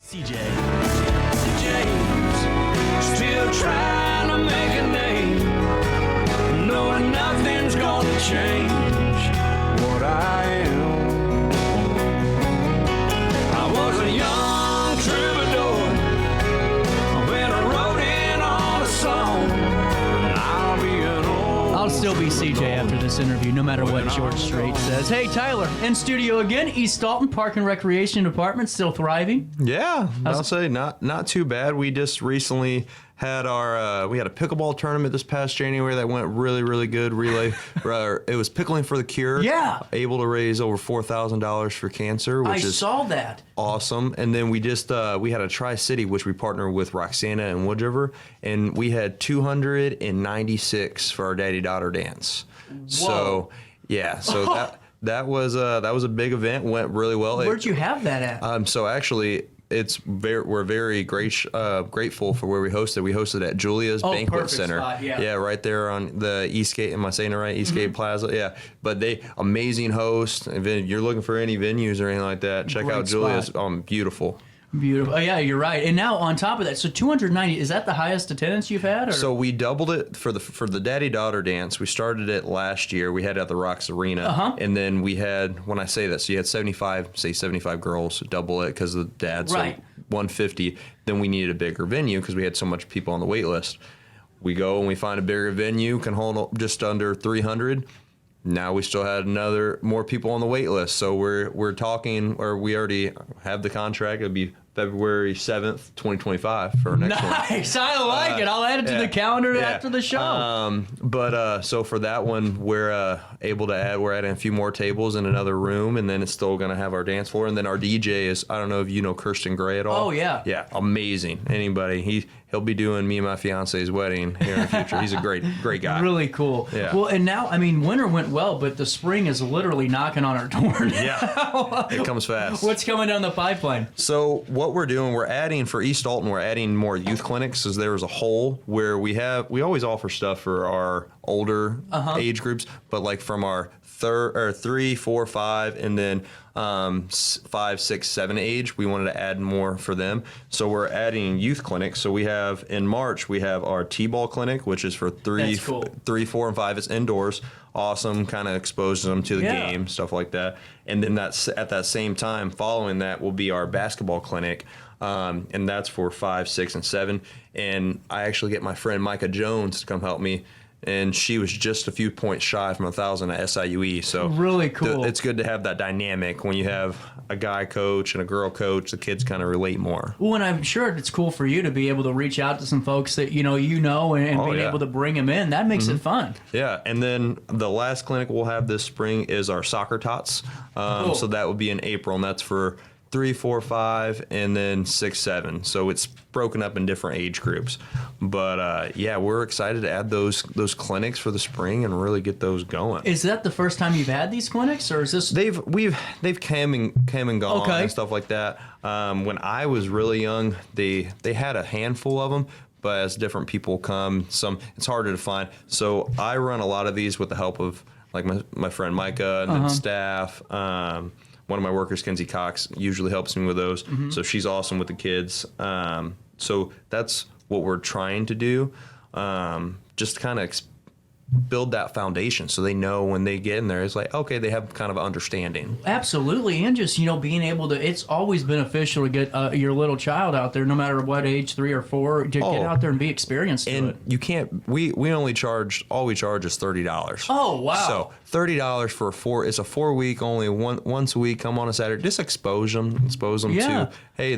CJ. James, still trying to make a name, knowing nothing's gonna change what I am. I was a young troubadour when I wrote in on a song. I'll be an old I'll still be CJ after this interview, no matter what George Strait says. Hey, Tyler, in studio again. East Alton Park and Recreation Department still thriving. Yeah, I'll say not too bad. We just recently had we had a pickleball tournament this past January that went really good. Relay, it was Pickling for the Cure. Yeah, able to raise over $4,000 for cancer, which is saw that. Awesome. And then we just we had a Tri-City, which we partnered with Roxana and Wood River, and we had 296 for our daddy-daughter dance. Whoa. So yeah, so that was a big event. Went really well. Where'd you have that at? So actually, we're very grateful for where we hosted. We hosted at Julia's Banquet Center. Spot, yeah, right there on the Eastgate. Am I saying it right? Eastgate Plaza. Yeah, but amazing host. If you're looking for any venues or anything like that, check out Julia's. Beautiful. Beautiful. Oh, yeah, you're right. And now on top of that, so 290, is that the highest attendance you've had? Or? So we doubled it for the daddy-daughter dance. We started it last year. We had it at the Rocks Arena. And then we had, when I say that, so you had 75 girls, double it because the dads, right. So 150. Then we needed a bigger venue because we had so much people on the wait list. We go and we find a bigger venue, can hold just under 300. Now we still had more people on the wait list, so we're talking, or we already have the contract. It'll be February 7th, 2025 for our next one. Nice, I like it. I'll add it to the calendar after the show. So for that one, we're able to add. We're adding a few more tables in another room, and then it's still going to have our dance floor. And then our DJ is, I don't know if you know Kirsten Gray at all. Oh yeah, yeah, amazing. Anybody, he'll be doing me and my fiance's wedding here in the future. He's a great guy. Really cool. Yeah. Well, and now, I mean, winter went well, but the spring is literally knocking on our door now. Yeah, it comes fast. What's coming down the pipeline? So what we're doing, we're adding for East Alton, we're adding more youth clinics, because there was a hole where we always offer stuff for our older age groups, but like from our 3, 4, 5, and then 5, 6, 7 age, we wanted to add more for them. So we're adding youth clinics. So we have in March, we have our T-ball clinic, which is for 3, 4, and 5. It's indoors. Awesome, kind of exposes them to the game, stuff like that. And then at that same time, following that will be our basketball clinic. And that's for 5, 6, and 7. And I actually get my friend Micah Jones to come help me. And she was just a few points shy from 1,000 at SIUE. So really cool. It's good to have that dynamic when you have a guy coach and a girl coach. The kids kind of relate more. Well, and I'm sure it's cool for you to be able to reach out to some folks that and being able to bring them in. That makes it fun. Yeah, and then the last clinic we'll have this spring is our soccer tots. Cool. So that would be in April, and that's for 3, 4, 5, and then 6, 7. So it's broken up in different age groups. But we're excited to add those clinics for the spring and really get those going. Is that the first time you've had these clinics, or is this? They've came and gone and stuff like that. When I was really young, they had a handful of them. But as different people come, it's harder to find. So I run a lot of these with the help of like my friend Micah and then staff. One of my workers, Kenzie Cox, usually helps me with those. So she's awesome with the kids. So that's what we're trying to do. Just kind of build that foundation so they know when they get in there, it's like, okay, they have kind of an understanding. Absolutely. And just, being able to, it's always beneficial to get your little child out there, no matter what age, 3 or 4, to get out there and be experienced to it. You can't, we only charge, all we charge is $30. Oh, wow. So $30 for it's a 4-week, only once a week, come on a Saturday, just expose them to, hey,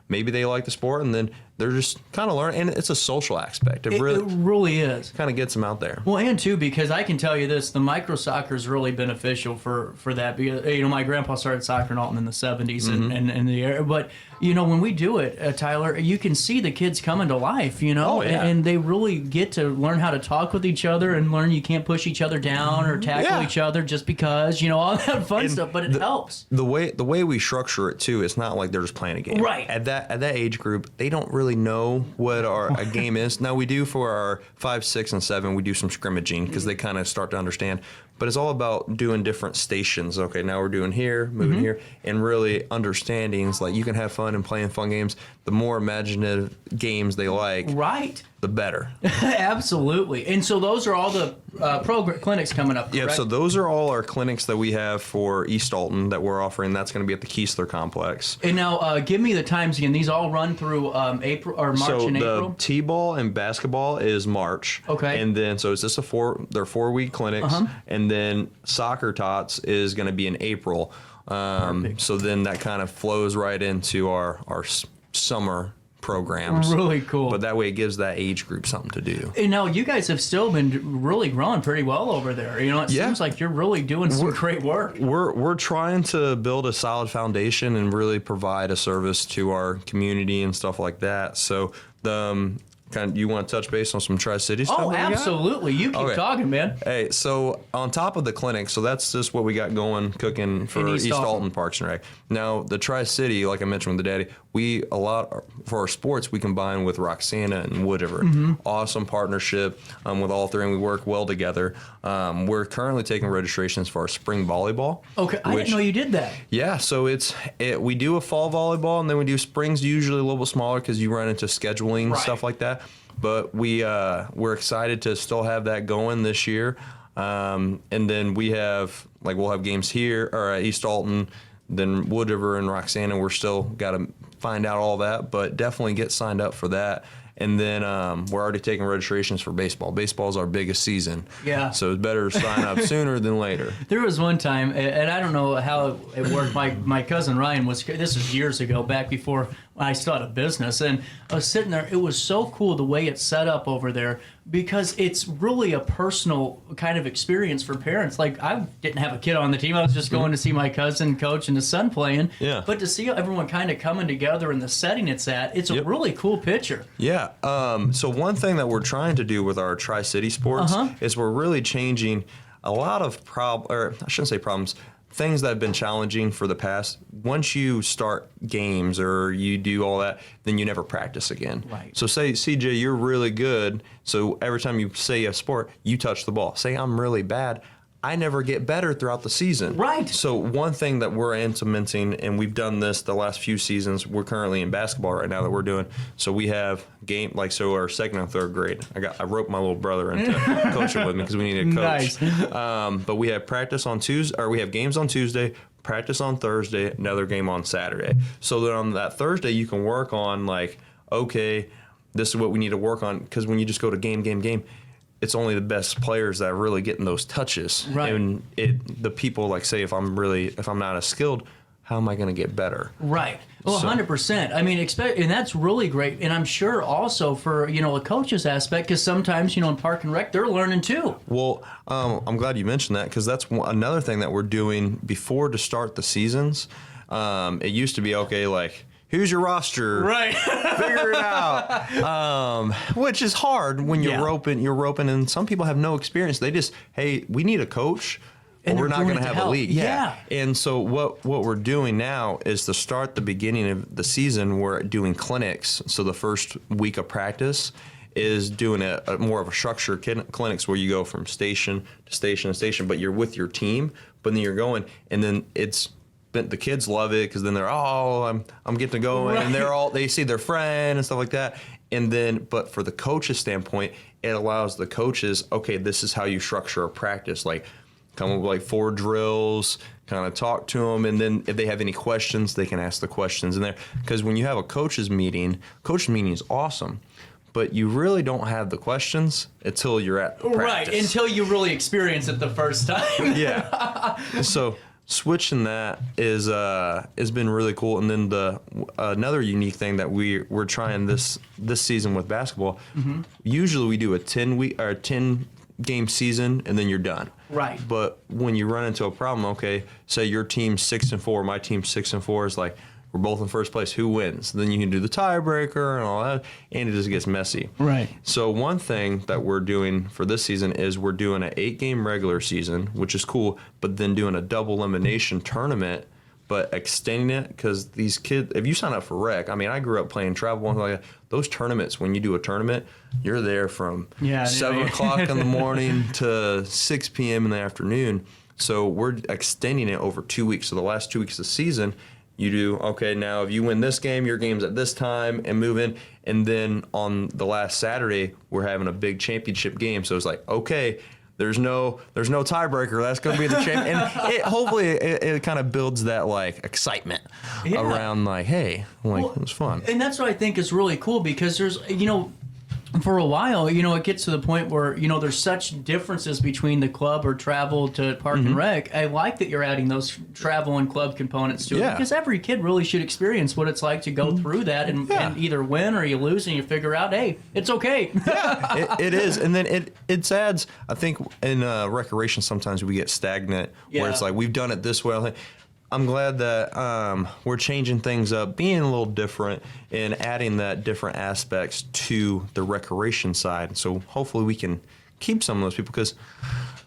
maybe they like the sport, and then they're just kind of learning, and it's a social aspect. It really is. Kind of gets them out there. Well, and too, because I can tell you this, the micro soccer is really beneficial for that. Because my grandpa started soccer in Alton in the 70s and the era. But when we do it, Tyler, you can see the kids coming to life. And they really get to learn how to talk with each other and learn you can't push each other down or tackle each other just because all that fun stuff. But it helps. The way we structure it too, it's not like they're just playing a game. Right. At that age group, they don't really know what a game is. Now we do for our 5, 6, and 7. We do some scrimmaging because they kind of start to understand. but it's all about doing different stations. Okay, now we're doing here, moving here, and really understanding. It's like you can have fun and playing fun games. The more imaginative games they like, Right. the better. Absolutely. And so those are all the clinics coming up, correct? Yeah, so those are all our clinics that we have for East Alton that we're offering. That's going to be at the Keesler Complex. And now give me the times again. These all run through April or March and April? So the T-ball and basketball is March. Okay. And then, so it's just they're 4-week clinics. And then soccer tots is going to be in April. So then that kind of flows right into our summer programs. Really cool. But that way it gives that age group something to do. And now you guys have still been really growing pretty well over there. You know, it seems like you're really doing some great work. We're trying to build a solid foundation and really provide a service to our community and stuff like that. So you want to touch base on some Tri-City stuff? Oh, absolutely. You keep talking, man. Hey, so on top of the clinic, so that's just what we got cooking for East Alton Parks and Rec. Now, the Tri-City, like I mentioned with the daddy, for our sports, we combine with Roxana and Wood River. Awesome partnership with all three, and we work well together. We're currently taking registrations for our spring volleyball. Okay, I didn't know you did that. Yeah, so we do a fall volleyball, and then we do springs, usually a little bit smaller because you run into scheduling, stuff like that. But we're excited to still have that going this year. And then we'll have games here or at East Alton, then Wood River and Roxana. We're still got to find out all that, but definitely get signed up for that. And then we're already taking registrations for baseball. Baseball is our biggest season. Yeah. So it's better to sign up sooner than later. There was one time, and I don't know how it worked. My cousin Ryan this was years ago, back before I started a business, and I was sitting there. It was so cool the way it's set up over there because it's really a personal kind of experience for parents. Like, I didn't have a kid on the team. I was just going to see my cousin coach and his son playing. Yeah. But to see everyone kind of coming together in the setting it's a really cool picture. Yeah. So one thing that we're trying to do with our Tri-City sports is we're really changing a lot of things that have been challenging for the past. Once you start games or you do all that, then you never practice again. Right. So say, CJ, you're really good. So every time you say a sport, you touch the ball. Say I'm really bad. I never get better throughout the season. Right. So one thing that we're implementing, and we've done this the last few seasons, we're currently in basketball right now that we're doing. So we have our second and third grade. I roped my little brother into coaching with me because we need a coach. Nice. But we have practice on Tuesday, or we have games on Tuesday, practice on Thursday, another game on Saturday. So that on that Thursday you can work on this is what we need to work on, because when you just go to game, it's only the best players that are really getting those touches. Right. And the people say, if I'm not as skilled, how am I going to get better? Right. Well, 100%. I mean, and that's really great. And I'm sure also for, a coach's aspect, because sometimes, in Park and Rec, they're learning too. Well, I'm glad you mentioned that, because that's another thing that we're doing before to start the seasons. It used to be, who's your roster? Right. Figure it out. Which is hard when you're roping, and some people have no experience. They just, hey, we need a coach, or we're not going to have a league. Yeah. And so what we're doing now is to start the beginning of the season, we're doing clinics. So the first week of practice is doing a more of a structured clinics where you go from station to station to station, but you're with your team, but then you're going, and then the kids love it because then they're, I'm getting to go, and they see their friend and stuff like that. And then, but for the coach's standpoint, it allows the coaches, okay, this is how you structure a practice. Come up with 4 drills, kind of talk to them, and then if they have any questions, they can ask the questions in there. Because when you have a coach's meeting is awesome, but you really don't have the questions until you're at practice. Right, until you really experience it the first time. Yeah. So switching that has been really cool. And then another unique thing that we're trying this season with basketball. Usually we do a 10-game season and then you're done. Right. But when you run into a problem, say your team's 6-4, my team's 6-4, is we're both in first place. Who wins? Then you can do the tiebreaker and all that, and it just gets messy. Right. So one thing that we're doing for this season is we're doing an 8-game regular season, which is cool, but then doing a double elimination tournament but extending it, because these kids, if you sign up for rec, I mean, I grew up playing travel ball, like that. Those tournaments, when you do a tournament, you're there from 7 o'clock in the morning to 6 p.m. in the afternoon. So we're extending it over 2 weeks. So the last 2 weeks of the season, you do, okay, now if you win this game, your game's at this time, and move in. And then on the last Saturday, we're having a big championship game. So it's like, okay, there's no tiebreaker. That's going to be the champ. And hopefully it kind of builds that like excitement around like, hey, like, it was fun. And that's what I think is really cool, because there's, for a while, it gets to the point where, there's such differences between the club or travel to park and rec. I like that you're adding those travel and club components to it, because every kid really should experience what it's like to go through that and either win or you lose and you figure out, hey, it's okay. It is. And then it adds, I think in recreation sometimes we get stagnant where it's like, we've done it this way. I'm glad that we're changing things up, being a little different, and adding that different aspects to the recreation side. So hopefully we can keep some of those people, because,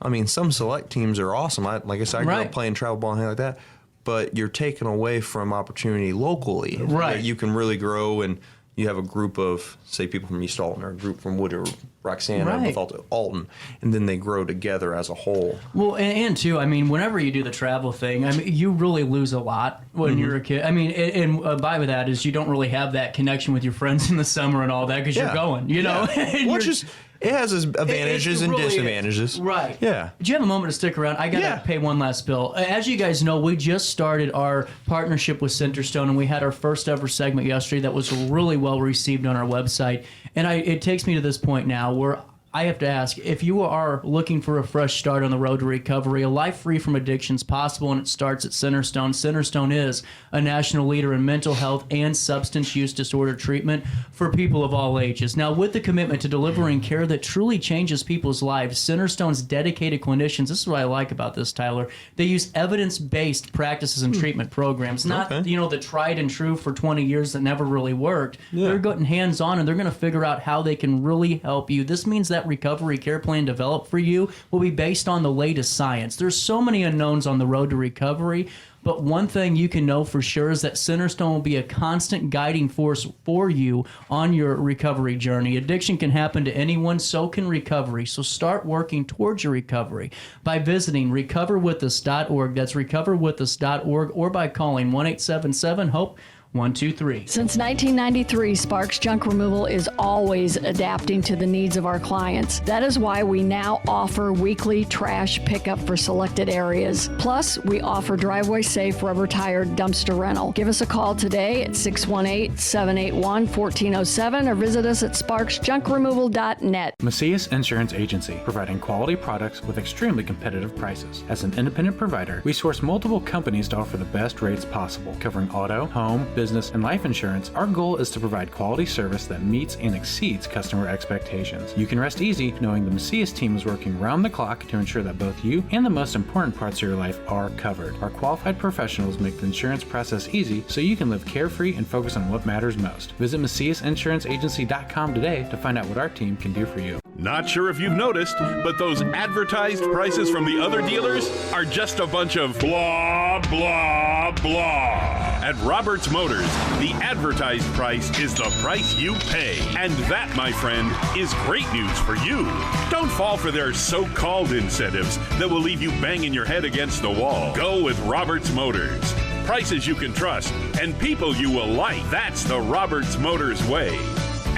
I mean, some select teams are awesome. Like I said, I grew up playing travel ball and things like that, but you're taken away from opportunity locally. Right. You can really grow, and you have a group of, say, people from East Alton, or a group from Wood or Roxana with Alton, and then they grow together as a whole. Well, and too, I mean, whenever you do the travel thing, I mean, you really lose a lot when you're a kid. I mean, and by with that is you don't really have that connection with your friends in the summer and all that, because you're going, know. Which is, it has its advantages and disadvantages. Is. Right. Yeah. Do you have a moment to stick around? I got to pay one last bill. As you guys know, we just started our partnership with Centerstone, and we had our first ever segment yesterday that was really well received on our website. And it takes me to this point now where I have to ask, if you are looking for a fresh start on the road to recovery, a life free from addiction is possible, and it starts at Centerstone. Centerstone is a national leader in mental health and substance use disorder treatment for people of all ages. Now, with the commitment to delivering care that truly changes people's lives, Centerstone's dedicated clinicians, this is what I like about this, Tyler, they use evidence-based practices and treatment programs, not the tried and true for 20 years that never really worked. They're getting hands-on, and they're going to figure out how they can really help you. This means that recovery care plan developed for you will be based on the latest science. There's so many unknowns on the road to recovery, but one thing you can know for sure is that Centerstone will be a constant guiding force for you on your recovery journey. Addiction can happen to anyone, so can recovery. So start working towards your recovery by visiting recoverwithus.org. That's recoverwithus.org, or by calling 1-877-HOPE. 123. Since 1993, Sparks Junk Removal is always adapting to the needs of our clients. That is why we now offer weekly trash pickup for selected areas. Plus, we offer driveway-safe rubber-tired dumpster rental. Give us a call today at 618-781-1407 or visit us at sparksjunkremoval.net. Macias Insurance Agency, providing quality products with extremely competitive prices. As an independent provider, we source multiple companies to offer the best rates possible, covering auto, home, business, and life insurance. Our goal is to provide quality service that meets and exceeds customer expectations. You can rest easy knowing the Macias team is working round the clock to ensure that both you and the most important parts of your life are covered. Our qualified professionals make the insurance process easy so you can live carefree and focus on what matters most. Visit MaciasInsuranceAgency.com today to find out what our team can do for you. Not sure if you've noticed, but those advertised prices from the other dealers are just a bunch of blah, blah, blah. At Roberts Motors, the advertised price is the price you pay. And that, my friend, is great news for you. Don't fall for their so-called incentives that will leave you banging your head against the wall. Go with Roberts Motors. Prices you can trust and people you will like. That's the Roberts Motors way.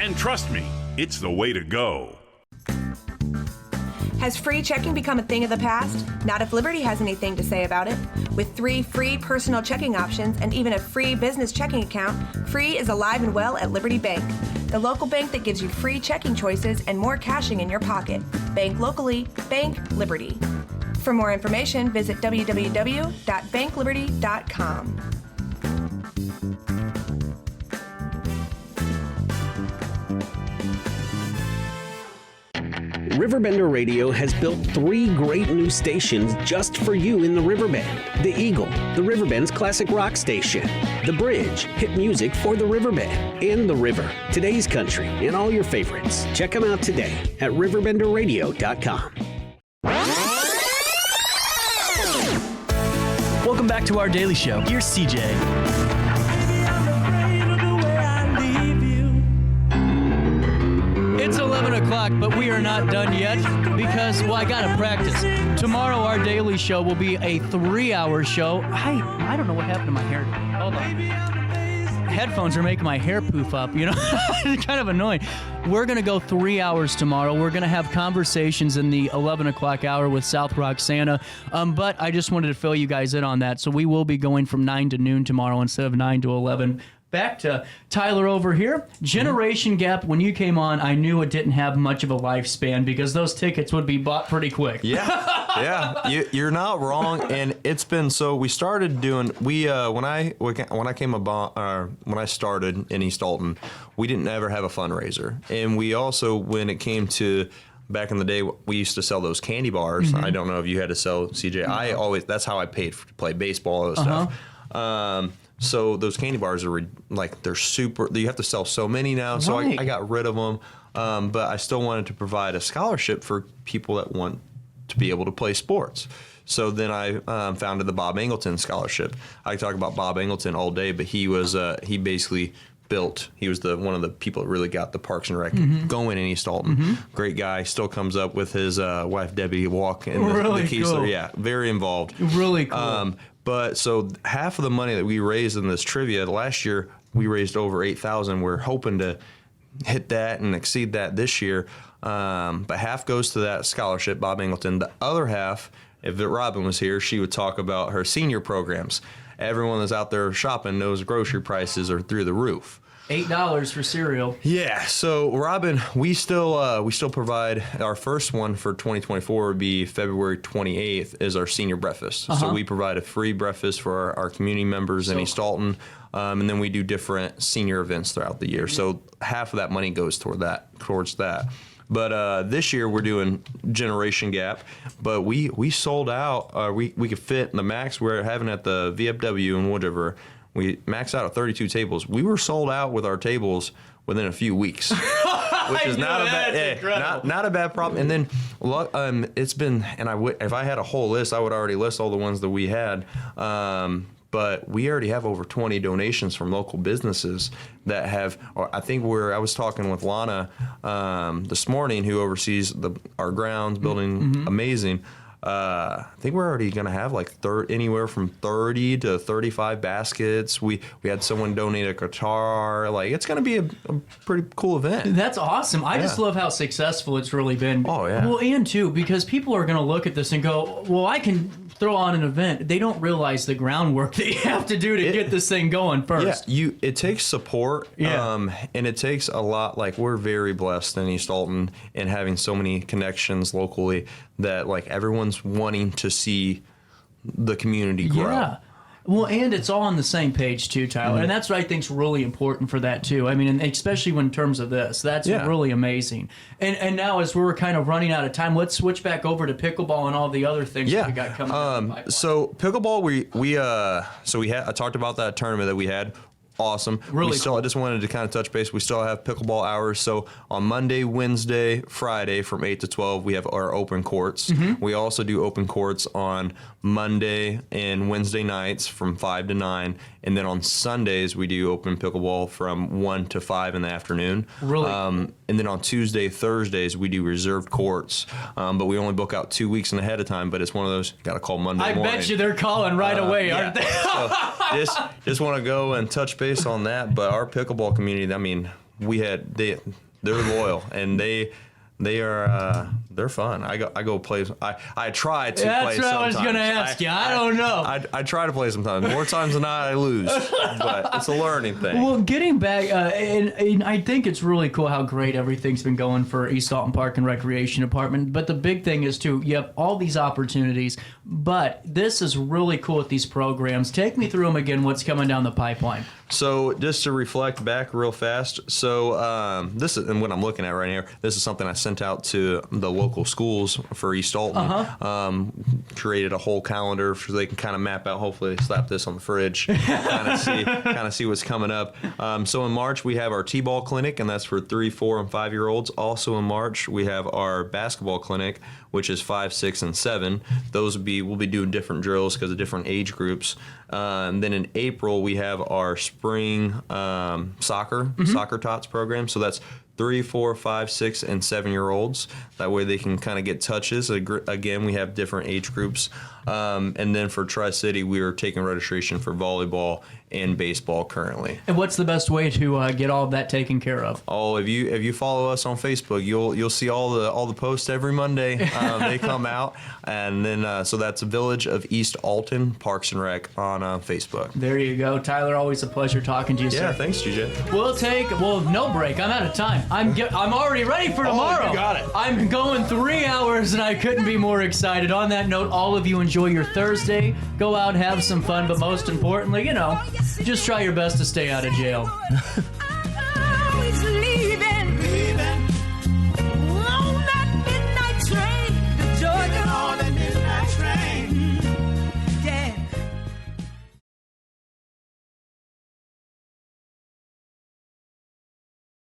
And trust me, it's the way to go. Has free checking become a thing of the past? Not if Liberty has anything to say about it. With 3 free personal checking options and even a free business checking account, Free is alive and well at Liberty Bank, the local bank that gives you free checking choices and more cashing in your pocket. Bank locally, bank Liberty. For more information, visit www.bankliberty.com. RiverBender Radio has built 3 great new stations just for you in the Riverbend. The Eagle, the Riverbend's classic rock station. The Bridge, hit music for the Riverbend. And The River, today's country, and all your favorites. Check them out today at RiverBender.com. Welcome back back to our daily show. Here's CJ. It's 11 o'clock, but we are not done yet because, well, I got to practice. Tomorrow, our daily show will be a 3-hour show. I don't know what happened to my hair. Hold on. Headphones are making my hair poof up, you know? It's kind of annoying. We're going to go 3 hours tomorrow. We're going to have conversations in the 11 o'clock hour with South Roxana. But I just wanted to fill you guys in on that. So we will be going from 9 to noon tomorrow instead of 9 to 11. Back to Tyler over here. Generation Gap, when you came on, I knew it didn't have much of a lifespan because those tickets would be bought pretty quick. Yeah, you're not wrong. And it's been, so we started doing, when I started in East Alton, we didn't ever have a fundraiser. And we also, when it came to, back in the day, we used to sell those candy bars. I don't know if you had to sell, CJ. That's how I paid to play baseball, all that stuff. So those candy bars are they're super. You have to sell so many now. So I got rid of them, but I still wanted to provide a scholarship for people that want to be able to play sports. So then I founded the Bob Angleton Scholarship. I talk about Bob Angleton all day, but he was he basically built. He was one of the people that really got the Parks and Rec going in East Alton. Great guy. Still comes up with his wife Debbie Walk and the Keesler. Cool. Yeah, very involved. Really cool. But so half of the money that we raised in this trivia last year, we raised over $8,000. We're hoping to hit that and exceed that this year. But half goes to that scholarship, Bob Angleton. The other half, if Robin was here, she would talk about her senior programs. Everyone that's out there shopping knows grocery prices are through the roof. $8 for cereal. Yeah, so Robin, we still provide our first one for 2024 would be February 28th is our senior breakfast. So we provide a free breakfast for our community members in East Alton, and then we do different senior events throughout the year. So half of that money goes towards that. But this year we're doing Generation Gap, but we sold out. We could fit in the max we're having at the VFW in Wood River. We maxed out at 32 tables. We were sold out with our tables within a few weeks, which is not a bad problem. And then it's been, and if I had a whole list, I would already list all the ones that we had. But we already have over 20 donations from local businesses that have. I was talking with Lana this morning, who oversees our grounds building, amazing. I think we're already going to have anywhere from 30 to 35 baskets. We had someone donate a guitar. It's going to be a pretty cool event. That's awesome. I just love how successful it's really been. Oh, yeah. Well, and too, because people are going to look at this and go, well, I can throw on an event. They don't realize the groundwork that you have to do to get this thing going first. Yeah, it takes support, and it takes a lot. We're very blessed in East Alton and having so many connections locally that everyone's wanting to see the community grow. Yeah. Well, and it's all on the same page too, Tyler, and that's what I think is really important for that too. I mean, and especially in terms of this, that's really amazing. And now, as we're kind of running out of time, let's switch back over to pickleball and all the other things that we got coming up. So pickleball, I talked about that tournament that we had. Awesome. Really cool. I just wanted to kind of touch base. We still have pickleball hours. So on Monday, Wednesday, Friday from 8 to 12, we have our open courts. We also do open courts on Monday and Wednesday nights from 5 to 9. And then on Sundays, we do open pickleball from 1 to 5 in the afternoon. Really? And then on Tuesday, Thursdays, we do reserved courts. But we only book out 2 weeks ahead of time. But it's one of those, got to call Monday morning. I bet you they're calling right away, aren't they? So just want to go and touch base on that. But our pickleball community, I mean, they're loyal, and they're fun. I go play. I try to play sometimes. That's what I was going to ask you. I don't know. I try to play sometimes. More times than not, I lose. But it's a learning thing. Well, getting back, and I think it's really cool how great everything's been going for East Alton Park and Recreation Department. But the big thing is, too, you have all these opportunities. But this is really cool with these programs. Take me through them again, what's coming down the pipeline. So just to reflect back real fast, so this is, and what I'm looking at right here, this is something I sent out to the local schools for East Alton. Created a whole calendar so they can kind of map out. Hopefully they slap this on the fridge, kind of see what's coming up. So in March we have our T-ball clinic, and that's for 3, 4, and 5-year-olds. Also in March we have our basketball clinic, which is 5, 6, and 7. Those we'll be doing different drills because of different age groups. And then in April we have our spring soccer tots program. So that's 3, 4, 5, 6, and 7-year-olds. That way they can kind of get touches. Again, we have different age groups. And then for Tri-City, we are taking registration for volleyball and baseball currently. And what's the best way to get all of that taken care of? Oh, if you follow us on Facebook, you'll see all the posts every Monday. They come out, and then so that's Village of East Alton Parks and Rec on Facebook. There you go, Tyler. Always a pleasure talking to you, sir. Yeah, thanks, GJ. We'll no break. I'm out of time. I'm already ready for tomorrow. You got it. I'm going 3 hours, and I couldn't be more excited. On that note, all of you enjoy your Thursday. Go out, have some fun, but most importantly, just try your best to stay out of jail.